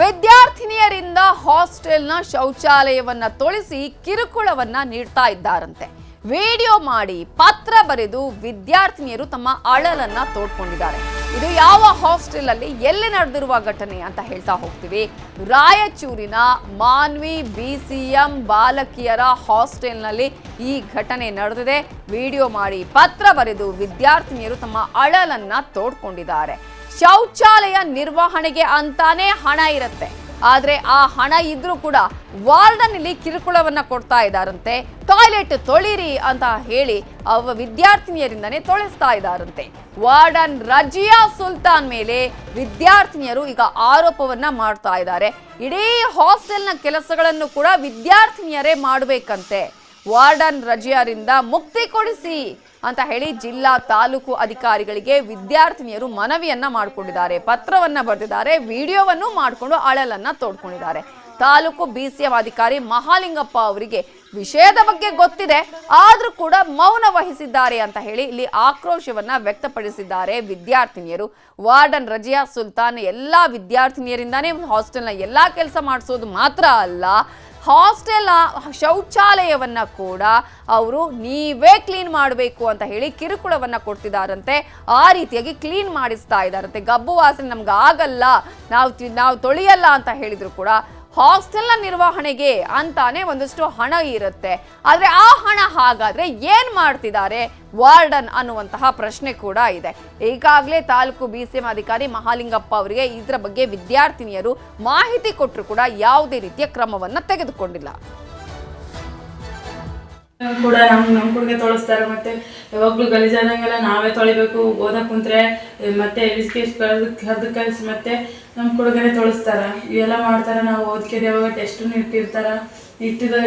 ವಿದ್ಯಾರ್ಥಿನಿಯರಿಂದ ಹಾಸ್ಟೆಲ್ನ ಶೌಚಾಲಯವನ್ನ ತೊಳಿಸಿ ಕಿರುಕುಳವನ್ನ ನೀಡ್ತಾ ಇದ್ದಾರಂತೆ. ವಿಡಿಯೋ ಮಾಡಿ ಪತ್ರ ಬರೆದು ವಿದ್ಯಾರ್ಥಿನಿಯರು ತಮ್ಮ ಅಳಲನ್ನ ತೋಡ್ಕೊಂಡಿದ್ದಾರೆ. ಇದು ಯಾವ ಹಾಸ್ಟೆಲ್ ಅಲ್ಲಿ ಎಲ್ಲಿ ನಡೆದಿರುವ ಘಟನೆ ಅಂತ ಹೇಳ್ತಾ ಹೋಗ್ತೀವಿ. ರಾಯಚೂರಿನ ಮಾನ್ವಿ BCM ಬಾಲಕಿಯರ ಹಾಸ್ಟೆಲ್ನಲ್ಲಿ ಈ ಘಟನೆ ನಡೆದಿದೆ. ವಿಡಿಯೋ ಮಾಡಿ ಪತ್ರ ಬರೆದು ವಿದ್ಯಾರ್ಥಿನಿಯರು ತಮ್ಮ ಅಳಲನ್ನ ತೋಡ್ಕೊಂಡಿದ್ದಾರೆ. ಶೌಚಾಲಯ ನಿರ್ವಹಣೆಗೆ ಅಂತಾನೆ ಹಣ ಇರುತ್ತೆ, ಆದ್ರೆ ಆ ಹಣ ಇದ್ರೂ ಕೂಡ ವಾರ್ಡನ್ ಇಲ್ಲಿ ಕಿರುಕುಳವನ್ನ ಕೊಡ್ತಾ ಇದ್ದಾರಂತೆ. ಟಾಯ್ಲೆಟ್ ತೊಳಿರಿ ಅಂತ ಹೇಳಿ ವಿದ್ಯಾರ್ಥಿನಿಯರಿಂದನೇ ತೊಳಿಸ್ತಾ ಇದ್ದಾರಂತೆ. ವಾರ್ಡನ್ ರಜಿಯಾ ಸುಲ್ತಾನ್ ಮೇಲೆ ವಿದ್ಯಾರ್ಥಿನಿಯರು ಈಗ ಆರೋಪವನ್ನ ಮಾಡ್ತಾ ಇದ್ದಾರೆ. ಇಡೀ ಹಾಸ್ಟೆಲ್ನ ಕೆಲಸಗಳನ್ನು ಕೂಡ ವಿದ್ಯಾರ್ಥಿನಿಯರೇ ಮಾಡಬೇಕಂತೆ. ವಾರ್ಡನ್ ರಜಿಯಾರಿಂದ ಮುಕ್ತಿ ಕೊಡಿಸಿ ಅಂತ ಹೇಳಿ ಜಿಲ್ಲಾ ತಾಲೂಕು ಅಧಿಕಾರಿಗಳಿಗೆ ವಿದ್ಯಾರ್ಥಿನಿಯರು ಮನವಿಯನ್ನ ಮಾಡಿಕೊಂಡಿದ್ದಾರೆ, ಪತ್ರವನ್ನ ಬರೆದಿದ್ದಾರೆ, ವಿಡಿಯೋವನ್ನು ಮಾಡಿಕೊಂಡು ಅಳಲನ್ನ ತೋಡ್ಕೊಂಡಿದ್ದಾರೆ. ತಾಲೂಕು BCM ಅಧಿಕಾರಿ ಮಹಾಲಿಂಗಪ್ಪ ಅವರಿಗೆ ವಿಷಯದ ಬಗ್ಗೆ ಗೊತ್ತಿದೆ, ಆದ್ರೂ ಕೂಡ ಮೌನ ವಹಿಸಿದ್ದಾರೆ ಅಂತ ಹೇಳಿ ಇಲ್ಲಿ ಆಕ್ರೋಶವನ್ನ ವ್ಯಕ್ತಪಡಿಸಿದ್ದಾರೆ ವಿದ್ಯಾರ್ಥಿನಿಯರು. ವಾರ್ಡನ್ ರಜಿಯಾ ಸುಲ್ತಾನ್ ಎಲ್ಲಾ ವಿದ್ಯಾರ್ಥಿನಿಯರಿಂದಾನೇ ಹಾಸ್ಟೆಲ್ನ ಎಲ್ಲಾ ಕೆಲಸ ಮಾಡಿಸೋದು ಮಾತ್ರ ಅಲ್ಲ, ಹಾಸ್ಟೆಲ್ ಶೌಚಾಲಯವನ್ನ ಕೂಡ ಅವರು ನೀವೇ ಕ್ಲೀನ್ ಮಾಡಬೇಕು ಅಂತ ಹೇಳಿ ಕಿರುಕುಳವನ್ನ ಕೊಡ್ತಿದ್ದಾರಂತೆ. ಆ ರೀತಿಯಾಗಿ ಕ್ಲೀನ್ ಮಾಡಿಸ್ತಾ ಇದ್ದಾರಂತೆ. ಗಬ್ಬು ವಾಸನೆ ನಮ್ಗೆ ಆಗಲ್ಲ, ನಾವು ತೊಳೆಯಲ್ಲ ಅಂತ ಹೇಳಿದ್ರು ಕೂಡ ಹಾಸ್ಟೆಲ್ನ ನಿರ್ವಹಣೆಗೆ ಅಂತಾನೆ ಒಂದಷ್ಟು ಹಣ ಇರುತ್ತೆ. ಆದ್ರೆ ಆ ಹಣ ಹಾಗಾದ್ರೆ ಏನ್ ಮಾಡ್ತಿದ್ದಾರೆ ವಾರ್ಡನ್ ಅನ್ನುವಂತಹ ಪ್ರಶ್ನೆ ಕೂಡ ಇದೆ. ಈಗಾಗಲೇ ತಾಲೂಕು BCM ಅಧಿಕಾರಿ ಮಹಾಲಿಂಗಪ್ಪ ಅವರಿಗೆ ಇದರ ಬಗ್ಗೆ ವಿದ್ಯಾರ್ಥಿನಿಯರು ಮಾಹಿತಿ ಕೊಟ್ಟರು ಕೂಡ ಯಾವುದೇ ರೀತಿಯ ಕ್ರಮವನ್ನ ತೆಗೆದುಕೊಂಡಿಲ್ಲ. ಕೂಡ ನಮ್ ಕುಡ್ಗೆ ತೊಳಸ್ತಾರೆ. ಮತ್ತೆ ಯಾವಾಗ್ಲೂ ಗಲೀಜಾದಂಗೆಲ್ಲ ನಾವೇ ತೊಳಿಬೇಕು. ಓದಕ್ ಕುಂತ್ರೆ ಮತ್ತೆ ಹದ್ದು ಕಲಿಸಿ ಮತ್ತೆ ನಮ್ ಕುಡ್ಗನೆ ತೊಳಸ್ತಾರ. ಇವೆಲ್ಲ ಮಾಡ್ತಾರ. ನಾವು ಓದ್ಕೆದೇವಾಗ ಟೆಸ್ಟನ್ನು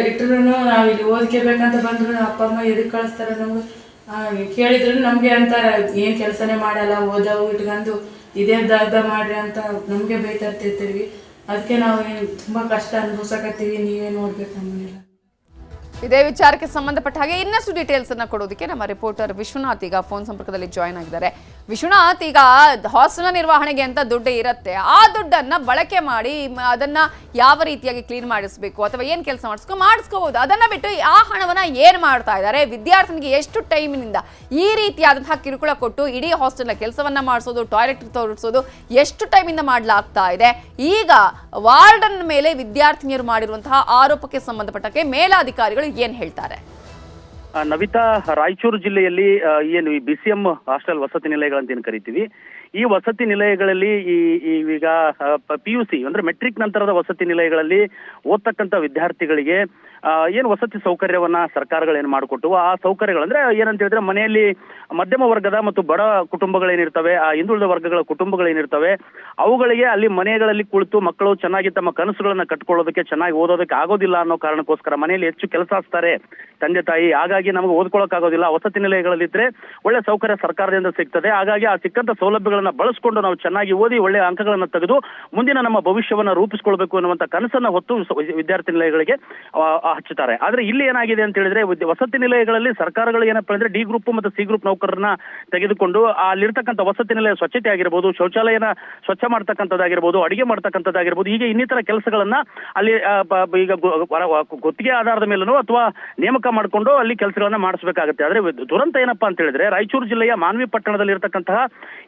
ಇಟ್ಟಿದ್ರು ನಾವ್ ಇಲ್ಲಿ ಓದ್ಕೋಬೇಕಂತ ಬಂದ್ರು ಅಪ್ಪ ಅಮ್ಮ ಎದಕ್ ಕಳಿಸ್ತಾರ. ನಮ್ಗೆ ಕೇಳಿದ್ರು ನಮ್ಗೆ ಅಂತಾರ ಏನ್ ಕೆಲ್ಸನೇ ಮಾಡಲ್ಲ, ಓದವು ಇಟ್ಕೊಂಡು ಇದೇ ದಾರ್ದ ಮಾಡ್ರಿ ಅಂತ ನಮ್ಗೆ ಬೈತಾ ಇರ್ತಿರ್ತೀವಿ. ಅದಕ್ಕೆ ನಾವು ತುಂಬಾ ಕಷ್ಟ ಅನುಭವಿಸಕತ್ತೀವಿ. ನೀವೇ ನೋಡ್ಬೇಕು ನಮ್ಮನ್ನೆಲ್ಲ. ಇದೇ ವಿಚಾರಕ್ಕೆ ಸಂಬಂಧಪಟ್ಟ ಹಾಗೆ ಇನ್ನಷ್ಟು ಡೀಟೇಲ್ಸ್ ಅನ್ನ ಕೊಡೋದಕ್ಕೆ ನಮ್ಮ ರಿಪೋರ್ಟರ್ ವಿಶ್ವನಾಥ್ ಈಗ ಫೋನ್ ಸಂಪರ್ಕದಲ್ಲಿ ಜಾಯ್ನ್ ಆಗಿದ್ದಾರೆ. ವಿಶ್ವನಾಥ್, ಈಗ ಹಾಸ್ಟೆಲ್ ನಿರ್ವಹಣೆಗೆ ಅಂತ ದುಡ್ಡು ಇರುತ್ತೆ, ಆ ದುಡ್ಡನ್ನ ಬಳಕೆ ಮಾಡಿ ಅದನ್ನ ಯಾವ ರೀತಿಯಾಗಿ ಕ್ಲೀನ್ ಮಾಡಿಸ್ಬೇಕು ಅಥವಾ ಏನ್ ಕೆಲಸ ಮಾಡಿಸ್ಕೋಬಹುದು, ಅದನ್ನ ಬಿಟ್ಟು ಆ ಹಣವನ್ನ ಏನ್ ಮಾಡ್ತಾ ಇದ್ದಾರೆ? ವಿದ್ಯಾರ್ಥಿನಿಗೆ ಎಷ್ಟು ಟೈಮಿನಿಂದ ಈ ರೀತಿಯಾದಂತಹ ಕಿರುಕುಳ ಕೊಟ್ಟು ಇಡೀ ಹಾಸ್ಟೆಲ್ನ ಕೆಲಸವನ್ನ ಮಾಡಿಸೋದು, ಟಾಯ್ಲೆಟ್ ತೋರಿಸೋದು ಎಷ್ಟು ಟೈಮಿಂದ ಮಾಡ್ಲಾಗ್ತಾ ಇದೆ? ಈಗ ವಾರ್ಡನ್ ಮೇಲೆ ವಿದ್ಯಾರ್ಥಿನಿಯರು ಮಾಡಿರುವಂತಹ ಆರೋಪಕ್ಕೆ ಸಂಬಂಧಪಟ್ಟಕ್ಕೆ ಮೇಲಾಧಿಕಾರಿಗಳು ಏನ್ ಹೇಳ್ತಾರೆ? ನವಿತಾ, ರಾಯಚೂರು ಜಿಲ್ಲೆಯಲ್ಲಿ ಏನು ಈ BCM ಹಾಸ್ಟೆಲ್ ವಸತಿ ನಿಲಯಗಳಂತ ಏನು ಕರಿತೀವಿ, ಈ ವಸತಿ ನಿಲಯಗಳಲ್ಲಿ ಈಗ PUC ಅಂದ್ರೆ ಮೆಟ್ರಿಕ್ ನಂತರದ ವಸತಿ ನಿಲಯಗಳಲ್ಲಿ ಓದ್ತಕ್ಕಂಥ ವಿದ್ಯಾರ್ಥಿಗಳಿಗೆ ಏನು ವಸತಿ ಸೌಕರ್ಯವನ್ನ ಸರ್ಕಾರಗಳು ಏನು ಮಾಡಿಕೊಟ್ಟು, ಆ ಸೌಕರ್ಯಗಳಂದ್ರೆ ಏನಂತ ಹೇಳಿದ್ರೆ ಮನೆಯಲ್ಲಿ ಮಧ್ಯಮ ವರ್ಗದ ಮತ್ತು ಬಡ ಕುಟುಂಬಗಳೇನಿರ್ತವೆ, ಆ ಹಿಂದುಳಿದ ವರ್ಗಗಳ ಕುಟುಂಬಗಳೇನಿರ್ತವೆ, ಅವುಗಳಿಗೆ ಅಲ್ಲಿ ಮನೆಗಳಲ್ಲಿ ಕುಳಿತು ಮಕ್ಕಳು ಚೆನ್ನಾಗಿ ತಮ್ಮ ಕನಸುಗಳನ್ನ ಕಟ್ಕೊಳ್ಳೋದಕ್ಕೆ, ಚೆನ್ನಾಗಿ ಓದೋದಕ್ಕೆ ಆಗೋದಿಲ್ಲ ಅನ್ನೋ ಕಾರಣಕ್ಕೋಸ್ಕರ ಮನೆಯಲ್ಲಿ ಹೆಚ್ಚು ಕೆಲಸ ಹಚ್ತಾರೆ ತಂದೆ ತಾಯಿ. ಹಾಗಾಗಿ ನಮಗೆ ಓದ್ಕೊಳ್ಳೋಕೆ ಆಗೋದಿಲ್ಲ. ವಸತಿ ನಿಲಯಗಳಲ್ಲಿದ್ರೆ ಒಳ್ಳೆ ಸೌಕರ್ಯ ಸರ್ಕಾರದಿಂದ ಸಿಗ್ತದೆ. ಹಾಗಾಗಿ ಆ ಸಿಕ್ಕಂತ ಸೌಲಭ್ಯಗಳನ್ನ ಬಳಸ್ಕೊಂಡು ನಾವು ಚೆನ್ನಾಗಿ ಓದಿ ಒಳ್ಳೆಯ ಅಂಕಗಳನ್ನ ತೆಗೆದು ಮುಂದಿನ ನಮ್ಮ ಭವಿಷ್ಯವನ್ನ ರೂಪಿಸ್ಕೊಳ್ಬೇಕು ಅನ್ನುವಂಥ ಕನಸನ್ನ ಹೊತ್ತು ವಿದ್ಯಾರ್ಥಿ ನಿಲಯಗಳಿಗೆ ಹಚ್ಚುತ್ತಾರೆ. ಆದ್ರೆ ಇಲ್ಲಿ ಏನಾಗಿದೆ ಅಂತ ಹೇಳಿದ್ರೆ ವಸತಿ ನಿಲಯಗಳಲ್ಲಿ ಸರ್ಕಾರಗಳು ಏನಪ್ಪಾ ಅಂದ್ರೆ D ಗ್ರೂಪ್ ಮತ್ತು C ಗ್ರೂಪ್ ನೌಕರರನ್ನ ತೆಗೆದುಕೊಂಡು ಅಲ್ಲಿರ್ತಕ್ಕಂಥ ವಸತಿ ನಿಲಯ ಸ್ವಚ್ಛತೆ ಆಗಿರ್ಬೋದು, ಶೌಚಾಲಯನ ಸ್ವಚ್ಛ ಮಾಡ್ತಕ್ಕಂಥದ್ದಾಗಿರ್ಬೋದು, ಅಡಿಗೆ ಮಾಡ್ತಕ್ಕಂಥದ್ದಾಗಿರ್ಬೋದು, ಹೀಗೆ ಇನ್ನಿತರ ಕೆಲಸಗಳನ್ನ ಅಲ್ಲಿ ಈಗ ಗುತ್ತಿಗೆ ಆಧಾರದ ಮೇಲೂ ಅಥವಾ ನೇಮಕ ಮಾಡಿಕೊಂಡು ಅಲ್ಲಿ ಕೆಲಸಗಳನ್ನ ಮಾಡಿಸಬೇಕಾಗುತ್ತೆ. ಆದ್ರೆ ದುರಂತ ಏನಪ್ಪಾ ಅಂತ ಹೇಳಿದ್ರೆ ರಾಯಚೂರು ಜಿಲ್ಲೆಯ ಮಾನ್ವಿ ಪಟ್ಟಣದಲ್ಲಿ ಇರತಕ್ಕಂತಹ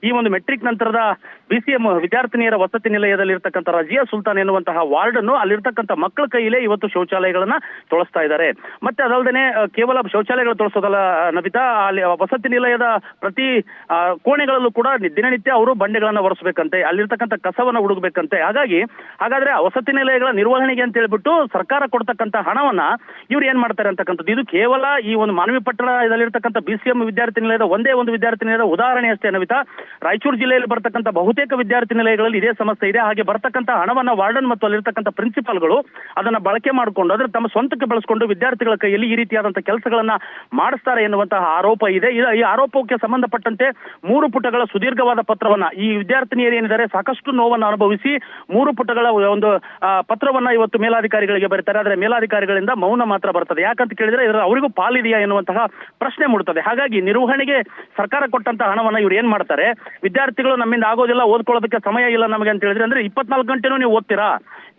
ಈ ಒಂದು ಮೆಟ್ರಿಕ್ ನಂತರದ BCM ವಿದ್ಯಾರ್ಥಿನಿಯರ ವಸತಿ ನಿಲಯದಲ್ಲಿ ಇರ್ತಕ್ಕಂಥ ರಜಿಯಾ ಸುಲ್ತಾನ್ ಎನ್ನುವಂತಹ ವಾರ್ಡನ್ನು ಅಲ್ಲಿರ್ತಕ್ಕಂಥ ಮಕ್ಕಳ ಕೈಲೇ ಇವತ್ತು ಶೌಚಾಲಯಗಳನ್ನ ತೊಳಸ್ತಾ ಇದ್ದಾರೆ. ಮತ್ತೆ ಅದಲ್ಲದೆ ಕೇವಲ ಶೌಚಾಲಯಗಳು ತೊಳಸೋದಲ್ಲ ನವಿತಾ, ಅಲ್ಲಿ ವಸತಿ ನಿಲಯದ ಪ್ರತಿ ಕೋಣೆಗಳಲ್ಲೂ ಕೂಡ ದಿನನಿತ್ಯ ಅವರು ಬಂಡೆಗಳನ್ನ ಒರೆಸಬೇಕಂತೆ, ಅಲ್ಲಿರ್ತಕ್ಕಂಥ ಕಸವನ್ನ ಹುಡುಗಬೇಕಂತೆ. ಹಾಗಾದ್ರೆ ವಸತಿ ನಿಲಯಗಳ ನಿರ್ವಹಣೆಗೆ ಅಂತ ಹೇಳ್ಬಿಟ್ಟು ಸರ್ಕಾರ ಕೊಡ್ತಕ್ಕಂಥ ಹಣವನ್ನ ಇವ್ರು ಏನ್ ಮಾಡ್ತಾರೆ ಅಂತಕ್ಕಂಥದ್ದು. ಇದು ಕೇವಲ ಈ ಒಂದು ಮಾನವಿ ಪಟ್ಟಣದಲ್ಲಿರ್ತಕ್ಕಂಥ BCM ವಿದ್ಯಾರ್ಥಿ ನಿಲಯದ ಒಂದೇ ಒಂದು ವಿದ್ಯಾರ್ಥಿ ನಿಲಯದ ಉದಾಹರಣೆ ಅಷ್ಟೇ ನವಿತಾ. ರಾಯಚೂರು ಜಿಲ್ಲೆಯಲ್ಲಿ ಬರ್ತಕ್ಕಂಥ ಬಹುತೇಕ ವಿದ್ಯಾರ್ಥಿ ನಿಲಯಗಳಲ್ಲಿ ಇದೇ ಸಮಸ್ಯೆ ಇದೆ. ಹಾಗೆ ಬರ್ತಕ್ಕಂಥ ಹಣವನ್ನ ವಾರ್ಡನ್ ಮತ್ತು ಅಲ್ಲಿರ್ತಕ್ಕಂಥ ಪ್ರಿನ್ಸಿಪಾಲ್ಗಳು ಅದನ್ನ ಬಳಕೆ ಮಾಡಿಕೊಂಡು ಅಂದ್ರೆ ತಮ್ಮ ಸ್ವಂತಕ್ಕೆ ಬಳಸಿಕೊಂಡು ವಿದ್ಯಾರ್ಥಿಗಳ ಕೈಯಲ್ಲಿ ಈ ರೀತಿಯಾದಂತಹ ಕೆಲಸಗಳನ್ನ ಮಾಡಿಸ್ತಾರೆ ಎನ್ನುವಂತಹ ಆರೋಪ ಇದೆ. ಈ ಆರೋಪಕ್ಕೆ ಸಂಬಂಧಪಟ್ಟಂತೆ 3 ಪುಟಗಳ ಸುದೀರ್ಘವಾದ ಪತ್ರವನ್ನ ಈ ವಿದ್ಯಾರ್ಥಿನಿಯರು ಏನಿದ್ದಾರೆ ಸಾಕಷ್ಟು ನೋವನ್ನು ಅನುಭವಿಸಿ 3 ಪುಟಗಳ ಒಂದು ಪತ್ರವನ್ನ ಇವತ್ತು ಮೇಲಾಧಿಕಾರಿಗಳಿಗೆ ಬರೀತಾರೆ. ಆದ್ರೆ ಮೇಲಾಧಿಕಾರಿಗಳಿಂದ ಮೌನ ಮಾತ್ರ ಬರ್ತದೆ. ಯಾಕಂತ ಕೇಳಿದ್ರೆ ಇದರ ಅವರಿಗೂ ಪಾಲಿದೆಯಾ ಎನ್ನುವಂತಹ ಪ್ರಶ್ನೆ ಮೂಡುತ್ತದೆ. ಹಾಗಾಗಿ ನಿರ್ವಹಣೆಗೆ ಸರ್ಕಾರ ಕೊಟ್ಟಂತಹ ಹಣವನ್ನ ಇವ್ರು ಏನ್ ಮಾಡ್ತಾರೆ, ವಿದ್ಯಾರ್ಥಿಗಳು ನಮ್ಮಿಂದ ಆಗೋದಿಲ್ಲ, ಓದ್ಕೊಳ್ಳೋದಕ್ಕೆ ಸಮಯ ಇಲ್ಲ ನಮಗೆ ಅಂತ ಹೇಳಿದ್ರೆ, ಅಂದ್ರೆ 24 ಗಂಟೆನೂ ನೀವು ಓದ್ತೀರಾ?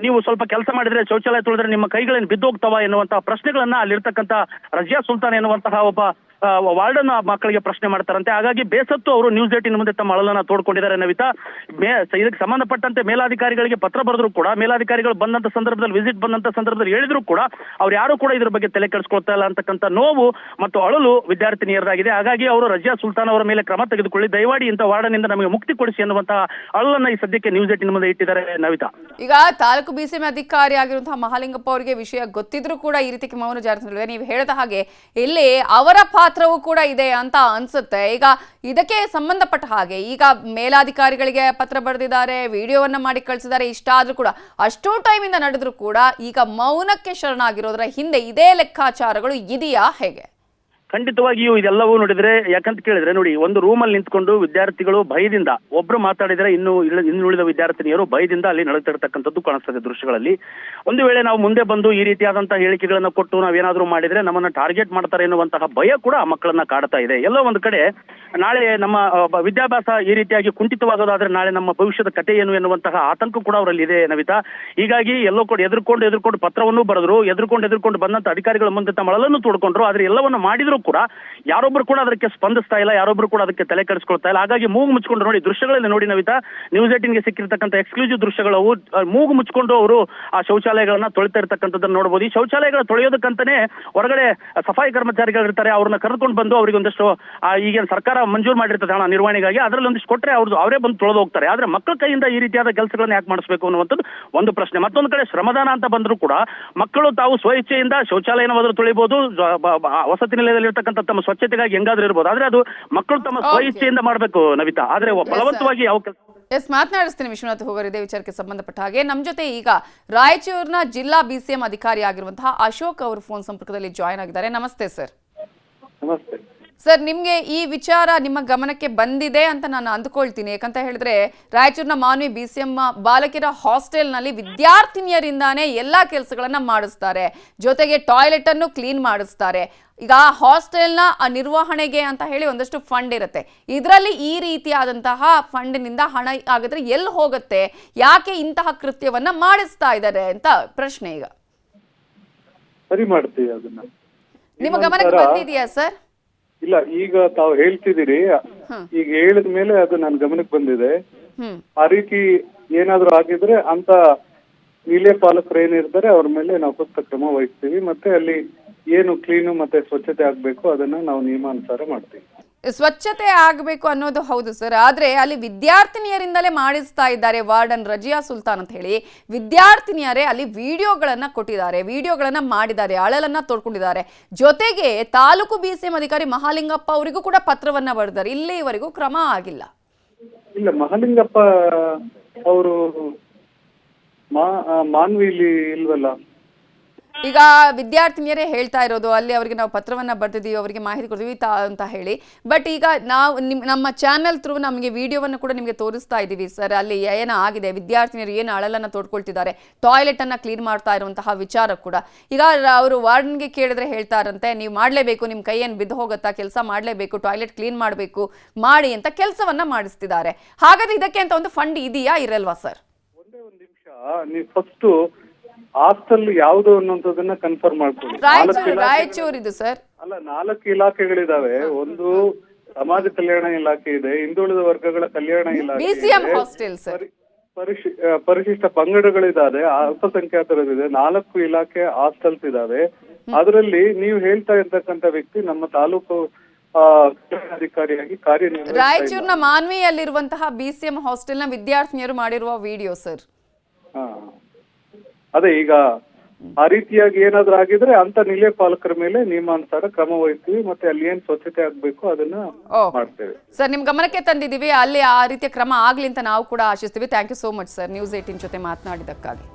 ನೀವು ಸ್ವಲ್ಪ ಕೆಲಸ ಮಾಡಿದ್ರೆ, ಶೌಚಾಲಯ ತೊಳೆದ್ರೆ ನಿಮ್ಮ ಕೈಗಳೇನು ಬಿದ್ದೋಗ್ತಾವ ಎನ್ನುವಂತಹ ಪ್ರಶ್ನೆಗಳನ್ನ ಅಲ್ಲಿರ್ತಕ್ಕಂಥ ರಜಿಯಾ ಸುಲ್ತಾನ್ ಎನ್ನುವಂತಹ ಒಬ್ಬ ವಾರ್ಡನ್ ಮಕ್ಕಳಿಗೆ ಪ್ರಶ್ನೆ ಮಾಡ್ತಾರಂತೆ. ಹಾಗಾಗಿ ಬೇಸತ್ತು ಅವರು ನ್ಯೂಸ್ 18 ಮುಂದೆ ತಮ್ಮ ಅಳಲನ್ನ ತೋಡ್ಕೊಂಡಿದ್ದಾರೆ. ನವಿತಾ, ಇದಕ್ಕೆ ಸಂಬಂಧಪಟ್ಟಂತೆ ಮೇಲಾಧಿಕಾರಿಗಳಿಗೆ ಪತ್ರ ಬರೆದ್ರು ಕೂಡ, ಮೇಲಾಧಿಕಾರಿಗಳು ಬಂದಂತ ಸಂದರ್ಭದಲ್ಲಿ, ವಿಸಿಟ್ ಬಂದಂತ ಸಂದರ್ಭದಲ್ಲಿ ಹೇಳಿದ್ರು ಕೂಡ ಅವ್ರು ಯಾರು ಕೂಡ ಇದ್ರ ಬಗ್ಗೆ ತಲೆ ಕೆಡಿಸ್ಕೊಳ್ತಾ ಇಲ್ಲ ಅಂತಕ್ಕಂಥ ನೋವು ಮತ್ತು ಅಳಲು ವಿದ್ಯಾರ್ಥಿನಿಯರಾಗಿದೆ. ಹಾಗಾಗಿ ಅವರು ರಜಿಯಾ ಸುಲ್ತಾನ್ ಅವರ ಮೇಲೆ ಕ್ರಮ ತೆಗೆದುಕೊಳ್ಳಿ, ದಯಮಾಡಿ ಇಂಥ ವಾರ್ಡನಿಂದ ನಮಗೆ ಮುಕ್ತಿ ಕೊಡಿಸಿ ಎನ್ನುವಂತಹ ಅಳಲನ್ನ ಈ ಸದ್ಯಕ್ಕೆ ನ್ಯೂಸ್ 18 ಮುಂದೆ ಇಟ್ಟಿದ್ದಾರೆ. ನವಿತಾ, ಈಗ ತಾಲೂಕು BCM ಅಧಿಕಾರಿ ಆಗಿರುವಂತಹ ಮಹಾಲಿಂಗಪ್ಪ ಅವರಿಗೆ ವಿಷಯ ಗೊತ್ತಿದ್ರು ಕೂಡ ಈ ರೀತಿ ಮೌನ ಜಾರಿಸಿದ್ರೆ, ನೀವು ಹೇಳಿದ ಹಾಗೆ ಇಲ್ಲಿ ಅವರ ಪಾತ್ರವೂ ಕೂಡ ಇದೆ ಅಂತ ಅನ್ಸುತ್ತೆ. ಈಗ ಇದಕ್ಕೆ ಸಂಬಂಧಪಟ್ಟ ಹಾಗೆ ಈಗ ಮೇಲಾಧಿಕಾರಿಗಳಿಗೆ ಪತ್ರ ಬರೆದಿದ್ದಾರೆ, ವಿಡಿಯೋವನ್ನ ಮಾಡಿ ಕಳಿಸಿದ್ದಾರೆ. ಇಷ್ಟ ಆದ್ರೂ ಕೂಡ ಅಷ್ಟೋ ಟೈಮ್ ಇಂದ ನಡೆದ್ರು ಕೂಡ ಈಗ ಮೌನಕ್ಕೆ ಶರಣಾಗಿರೋದ್ರ ಹಿಂದೆ ಇದೇ ಲೆಕ್ಕಾಚಾರಗಳು ಇದೆಯಾ, ಹೇಗೆ? ಖಂಡಿತವಾಗಿಯೂ ಇದೆಲ್ಲವೂ ನೋಡಿದ್ರೆ, ಯಾಕಂತ ಕೇಳಿದ್ರೆ ನೋಡಿ, ಒಂದು ರೂಮಲ್ಲಿ ನಿಂತ್ಕೊಂಡು ವಿದ್ಯಾರ್ಥಿಗಳು ಭಯದಿಂದ, ಒಬ್ರು ಮಾತಾಡಿದ್ರೆ ಇನ್ನುಳಿದ ವಿದ್ಯಾರ್ಥಿನಿಯರು ಭಯದಿಂದ ಅಲ್ಲಿ ನಡೀತಿರ್ತಕ್ಕಂಥದ್ದು ಕಾಣಿಸ್ತದೆ ದೃಶ್ಯಗಳಲ್ಲಿ. ಒಂದು ವೇಳೆ ನಾವು ಮುಂದೆ ಬಂದು ಈ ರೀತಿಯಾದಂತಹ ಹೇಳಿಕೆಗಳನ್ನ ಕೊಟ್ಟು ನಾವೇನಾದ್ರೂ ಮಾಡಿದ್ರೆ ನಮ್ಮನ್ನ ಟಾರ್ಗೆಟ್ ಮಾಡ್ತಾರೆ ಎನ್ನುವಂತಹ ಭಯ ಕೂಡ ಆ ಮಕ್ಕಳನ್ನ ಕಾಡ್ತಾ ಇದೆ. ಎಲ್ಲೋ ಒಂದು ಕಡೆ ನಾಳೆ ನಮ್ಮ ವಿದ್ಯಾಭ್ಯಾಸ ಈ ರೀತಿಯಾಗಿ ಕುಂಠಿತವಾಗೋದಾದ್ರೆ ನಾಳೆ ನಮ್ಮ ಭವಿಷ್ಯದ ಕಥೆ ಏನು ಎನ್ನುವಂತಹ ಆತಂಕ ಕೂಡ ಅವರಲ್ಲಿ ಇದೆ. ನವಿತಾ, ಹೀಗಾಗಿ ಎಲ್ಲೋ ಕೂಡ ಎದುರ್ಕೊಂಡು ಪತ್ರವನ್ನು ಬರೆದ್ರು, ಎದುರ್ಕೊಂಡು ಬಂದಂತ ಅಧಿಕಾರಿಗಳ ಮುಂದೆ ತಮ್ಮ ಅಳಲನ್ನು ತೋಡ್ಕೊಂಡ್ರು. ಆದ್ರೆ ಎಲ್ಲವನ್ನ ಮಾಡಿದ್ರು ಕೂಡ ಯಾರೊಬ್ರು ಕೂಡ ಅದಕ್ಕೆ ಸ್ಪಂದಿಸ್ತಾ ಇಲ್ಲ, ಯಾರೊಬ್ರು ಕೂಡ ಅದಕ್ಕೆ ತಲೆ ಕೆಡಿಸ್ಕೊಳ್ತಾ ಇಲ್ಲ. ಹಾಗಾಗಿ ಮೂಗು ಮುಚ್ಕೊಂಡು ನೋಡಿ, ದೃಶ್ಯಗಳಲ್ಲಿ ನೋಡಿ ನವಿತಾ, ನ್ಯೂಸ್ 18ಗೆ ಸಿಕ್ಕಿರ್ತಕ್ಕಂಥ ಎಕ್ಸ್ಕ್ಲೂಸಿವ್ ದೃಶ್ಯಗಳು, ಮೂಗು ಮುಚ್ಕೊಂಡು ಅವರು ಆ ಶೌಚಾಲಯಗಳನ್ನ ತೊಳಿತಾ ಇರ್ತಕ್ಕಂಥದ್ದನ್ನು ನೋಡಬಹುದು. ಈ ಶೌಚಾಲಯಗಳ ತೊಳೆಯೋದಕ್ಕಂತಾನೆ ಹೊರಗಡೆ ಸಫಾಯಿ ಕರ್ಮಚಾರಿಗಳಿರ್ತಾರೆ, ಅವ್ರನ್ನ ಕರೆದುಕೊಂಡು ಬಂದು ಅವರಿಗೆ ಒಂದಷ್ಟು ಈಗೇನು ಸರ್ಕಾರ ಮಂಜೂರು ಮಾಡಿರ್ತದೆ ಹಣ ನಿರ್ವಹಣೆಗಾಗಿ, ಅದರಲ್ಲಿ ಒಂದಿಷ್ಟು ಕೊಟ್ಟರೆ ಅವರೇ ಬಂದು ತೊಳೆದು ಹೋಗ್ತಾರೆ. ಆದ್ರೆ ಮಕ್ಕಳ ಕೈಯಿಂದ ಈ ರೀತಿಯಾದ ಕೆಲಸಗಳನ್ನ ಯಾಕೆ ಮಾಡಿಸ್ಬೇಕು ಅನ್ನುವಂಥದ್ದು ಒಂದು ಪ್ರಶ್ನೆ. ಮತ್ತೊಂದು ಕಡೆ ಶ್ರಮದಾನ ಅಂತ ಬಂದ್ರು ಕೂಡ ಮಕ್ಕಳು ತಾವು ಸ್ವಇಚ್ಛೆಯಿಂದ ಶೌಚಾಲಯನವಾದ್ರೂ ತೊಳಿಬಹುದು, ವಸತಿ ನಿಲಯದಲ್ಲಿ ತಮ್ಮ ಸ್ವಚ್ಛತೆಗಾಗಿ ಹೆಂಗಾದ್ರೂ ಇರ್ಬೋದು, ಆದ್ರೆ ಅದು ಮಕ್ಕಳು ತಮ್ಮ ಸ್ವಇಚ್ಛೆಯಿಂದ ಮಾಡಬೇಕು. ನವಿತಾ, ಆದ್ರೆ ಬಲವಂತವಾಗಿ ಯಾವ ಕೆಲಸ ಮಾತನಾಡಿಸ್ತೀನಿ. ವಿಶ್ವನಾಥ್ ಹೋಗರ್, ಇದೇ ವಿಚಾರಕ್ಕೆ ಸಂಬಂಧಪಟ್ಟ ಹಾಗೆ ನಮ್ಮ ಜೊತೆ ಈಗ ರಾಯಚೂರಿನ ಜಿಲ್ಲಾ BCM ಅಧಿಕಾರಿ ಆಗಿರುವಂತಹ ಅಶೋಕ್ ಅವರು ಫೋನ್ ಸಂಪರ್ಕದಲ್ಲಿ ಜಾಯಿನ್ ಆಗಿದ್ದಾರೆ. ನಮಸ್ತೆ ಸರ್. ನಮಸ್ತೆ ಸರ್, ನಿಮಗೆ ಈ ವಿಚಾರ ನಿಮ್ಮ ಗಮನಕ್ಕೆ ಬಂದಿದೆ ಅಂತ ನಾನು ಅಂದುಕೊಳ್ತೀನಿ. ಯಾಕಂತ ಹೇಳಿದ್ರೆ ರಾಯಚೂರಿನ ಮಾನ್ವಿ BCM ಬಾಲಕಿಯರ ಹಾಸ್ಟೆಲ್ನಲ್ಲಿ ವಿದ್ಯಾರ್ಥಿನಿಯರಿಂದಾನೇ ಎಲ್ಲಾ ಕೆಲಸಗಳನ್ನ ಮಾಡಿಸ್ತಾರೆ, ಜೊತೆಗೆ ಟಾಯ್ಲೆಟ್ ಅನ್ನು ಕ್ಲೀನ್ ಮಾಡಿಸ್ತಾರೆ. ಈಗ ಹಾಸ್ಟೆಲ್ನ ನಿರ್ವಹಣೆಗೆ ಅಂತ ಹೇಳಿ ಒಂದಷ್ಟು ಫಂಡ್ ಇರುತ್ತೆ, ಇದರಲ್ಲಿ ಈ ರೀತಿಯಾದಂತಹ ಫಂಡಿನಿಂದ ಹಣ ಆಗಿದ್ರೆ ಎಲ್ಲಿ ಹೋಗುತ್ತೆ, ಯಾಕೆ ಇಂತಹ ಕೃತ್ಯವನ್ನ ಮಾಡಿಸ್ತಾ ಇದ್ದಾರೆ ಅಂತ ಪ್ರಶ್ನೆ. ಈಗ ಸರಿ ಮಾಡ್ತೀವಿ ಅದನ್ನ. ನಿಮ್ಮ ಗಮನಕ್ಕೆ ಬಂದಿದೆಯಾ ಸರ್? ಇಲ್ಲ, ಈಗ ತಾವು ಹೇಳ್ತಿದ್ದೀರಿ, ಈಗ ಹೇಳಿದ ಮೇಲೆ ಅದು ನನ್ನ ಗಮನಕ್ಕೆ ಬಂದಿದೆ. ಆ ರೀತಿ ಏನಾದ್ರು ಆಗಿದ್ರೆ ಅಂತ ನಿಲಯ ಪಾಲಕರು ಏನಿರ್ತಾರೆ ಅವ್ರ ಮೇಲೆ ನಾವು ಸೂಕ್ತ ಕ್ರಮ ವಹಿಸ್ತೀವಿ. ಮತ್ತೆ ಅಲ್ಲಿ ಏನು ಕ್ಲೀನು ಮತ್ತೆ ಸ್ವಚ್ಛತೆ ಆಗ್ಬೇಕು ಅದನ್ನ ನಾವು ನಿಯಮಾನುಸಾರ ಮಾಡ್ತೀವಿ. ಸ್ವಚ್ಛತೆ ಆಗಬೇಕು ಅನ್ನೋದು ಹೌದು ಸರ್, ಆದ್ರೆ ಅಲ್ಲಿ ವಿದ್ಯಾರ್ಥಿನಿಯರಿಂದಲೇ ಮಾಡಿಸ್ತಾ ಇದ್ದಾರೆ. ವಾರ್ಡನ್ ರಜಿಯಾ ಸುಲ್ತಾನ್ ಅಂತ ಹೇಳಿ ವಿದ್ಯಾರ್ಥಿನಿಯರೇ ಅಲ್ಲಿ ವಿಡಿಯೋಗಳನ್ನ ಕೊಟ್ಟಿದ್ದಾರೆ, ವಿಡಿಯೋಗಳನ್ನ ಮಾಡಿದ್ದಾರೆ, ಅಳಲನ್ನ ತೋಡ್ಕೊಂಡಿದ್ದಾರೆ. ಜೊತೆಗೆ ತಾಲೂಕು BCM ಅಧಿಕಾರಿ ಮಹಾಲಿಂಗಪ್ಪ ಅವರಿಗೂ ಕೂಡ ಪತ್ರವನ್ನ ಬರೆದಿದ್ದಾರೆ. ಇಲ್ಲಿವರೆಗೂ ಕ್ರಮ ಆಗಿಲ್ಲ. ಇಲ್ಲ, ಮಹಾಲಿಂಗಪ್ಪ ಅವರು ಮಾನ್ವಿಲಿ ಇಲ್ವಲ್ಲ. ಈಗ ವಿದ್ಯಾರ್ಥಿನಿಯರೇ ಹೇಳ್ತಾ ಇರೋದು, ಅಲ್ಲಿ ಅವರಿಗೆ ನಾವು ಪತ್ರವನ್ನ ಬರ್ತಿದೀವಿ, ಅವರಿಗೆ ಮಾಹಿತಿ ಕೊಡ್ತೀವಿ ಅಂತ ಹೇಳಿ. ಬಟ್ ಈಗ ನಾವು ನಮ್ಮ ಚಾನೆಲ್ ಥ್ರೂ ನಮಗೆ ವಿಡಿಯೋವನ್ನು ಕೂಡ ನಿಮಗೆ ತೋರಿಸ್ತಾ ಇದ್ದೀವಿ ಸರ್. ಅಲ್ಲಿ ಏನೋ ಆಗಿದೆ, ವಿದ್ಯಾರ್ಥಿನಿಯರು ಏನು ಅಳಲನ್ನ ತೋಡ್ಕೊಳ್ತಿದ್ದಾರೆ, ಟಾಯ್ಲೆಟ್ ಅನ್ನ ಕ್ಲೀನ್ ಮಾಡ್ತಾ ಇರುವಂತಹ ವಿಚಾರ ಕೂಡ. ಈಗ ಅವರು ವಾರ್ಡನ್ಗೆ ಕೇಳಿದ್ರೆ ಹೇಳ್ತಾರಂತೆ, ನೀವು ಮಾಡಲೇಬೇಕು, ನಿಮ್ಮ ಕೈ ಏನು ಬಿದ್ದು ಹೋಗುತ್ತಾ, ಕೆಲಸ ಮಾಡಲೇಬೇಕು, ಟಾಯ್ಲೆಟ್ ಕ್ಲೀನ್ ಮಾಡಬೇಕು, ಮಾಡಿ ಅಂತ ಕೆಲಸವನ್ನ ಮಾಡಿಸ್ತಿದ್ದಾರೆ. ಹಾಗಾದ್ರೆ ಇದಕ್ಕೆ ಅಂತ ಒಂದು ಫಂಡ್ ಇದೆಯಾ, ಇರಲ್ವಾ ಸರ್? ಒಂದೇ ಒಂದು ನಿಮಿಷ, ನೀವು ಫಸ್ಟ್ ಹಾಸ್ಟೆಲ್ ಯಾವುದು ಅನ್ನೋದನ್ನ ಕನ್ಫರ್ಮ್ ಮಾಡ್ಕೊಳ್ಳಿ. ರಾಯಚೂರು ಇದು ಸರ್. ಅಲ್ಲ, 4 ಇಲಾಖೆಗಳಿದಾವೆ. ಒಂದು ಸಮಾಜ ಕಲ್ಯಾಣ ಇಲಾಖೆ ಇದೆ, ಹಿಂದುಳಿದ ವರ್ಗಗಳ ಕಲ್ಯಾಣ ಇಲಾಖೆ, BCM ಹಾಸ್ಟೆಲ್ ಸರ್, ಪರಿಶಿಷ್ಟ ಪಂಗಡಗಳಿದಾವೆ, ಅಲ್ಪಸಂಖ್ಯಾತರಿದೆ. 4 ಇಲಾಖೆ ಹಾಸ್ಟೆಲ್ಸ್ ಇದಾವೆ. ಅದರಲ್ಲಿ ನೀವು ಹೇಳ್ತಾ ಇರ್ತಕ್ಕಂಥ ವ್ಯಕ್ತಿ ನಮ್ಮ ತಾಲೂಕು ಅಧಿಕಾರಿಯಾಗಿ ಕಾರ್ಯನಿರ್ವಹಿಸ್ತಾ ರಾಯಚೂರಿನ ಮಾನ್ವಿಯಲ್ಲಿರುವಂತಹ BCM ಹಾಸ್ಟೆಲ್ನ ವಿದ್ಯಾರ್ಥಿನಿಯರು ಮಾಡಿರುವ ವಿಡಿಯೋ ಸರ್. ಅದೇ, ಈಗ ಆ ರೀತಿಯಾಗಿ ಏನಾದ್ರೂ ಆಗಿದ್ರೆ ಅಂತ ನಿಲಯ ಪಾಲಕರ ಮೇಲೆ ನಿಯಮಾನುಸಾರ ಕ್ರಮ ವಹಿಸ್ತೀವಿ. ಮತ್ತೆ ಅಲ್ಲಿ ಏನ್ ಸ್ವಚ್ಛತೆ ಆಗ್ಬೇಕು ಅದನ್ನ ಮಾಡ್ತೇವೆ ಸರ್. ನಿಮ್ ಗಮನಕ್ಕೆ ತಂದಿದ್ದೀವಿ, ಅಲ್ಲಿ ಆ ರೀತಿಯ ಕ್ರಮ ಆಗ್ಲಿ ಅಂತ ನಾವು ಕೂಡ ಆಶಿಸ್ತೀವಿ. Thank you so much sir, news 18 ಜೊತೆ ಮಾತನಾಡಿದಕ್ಕಾಗಿ.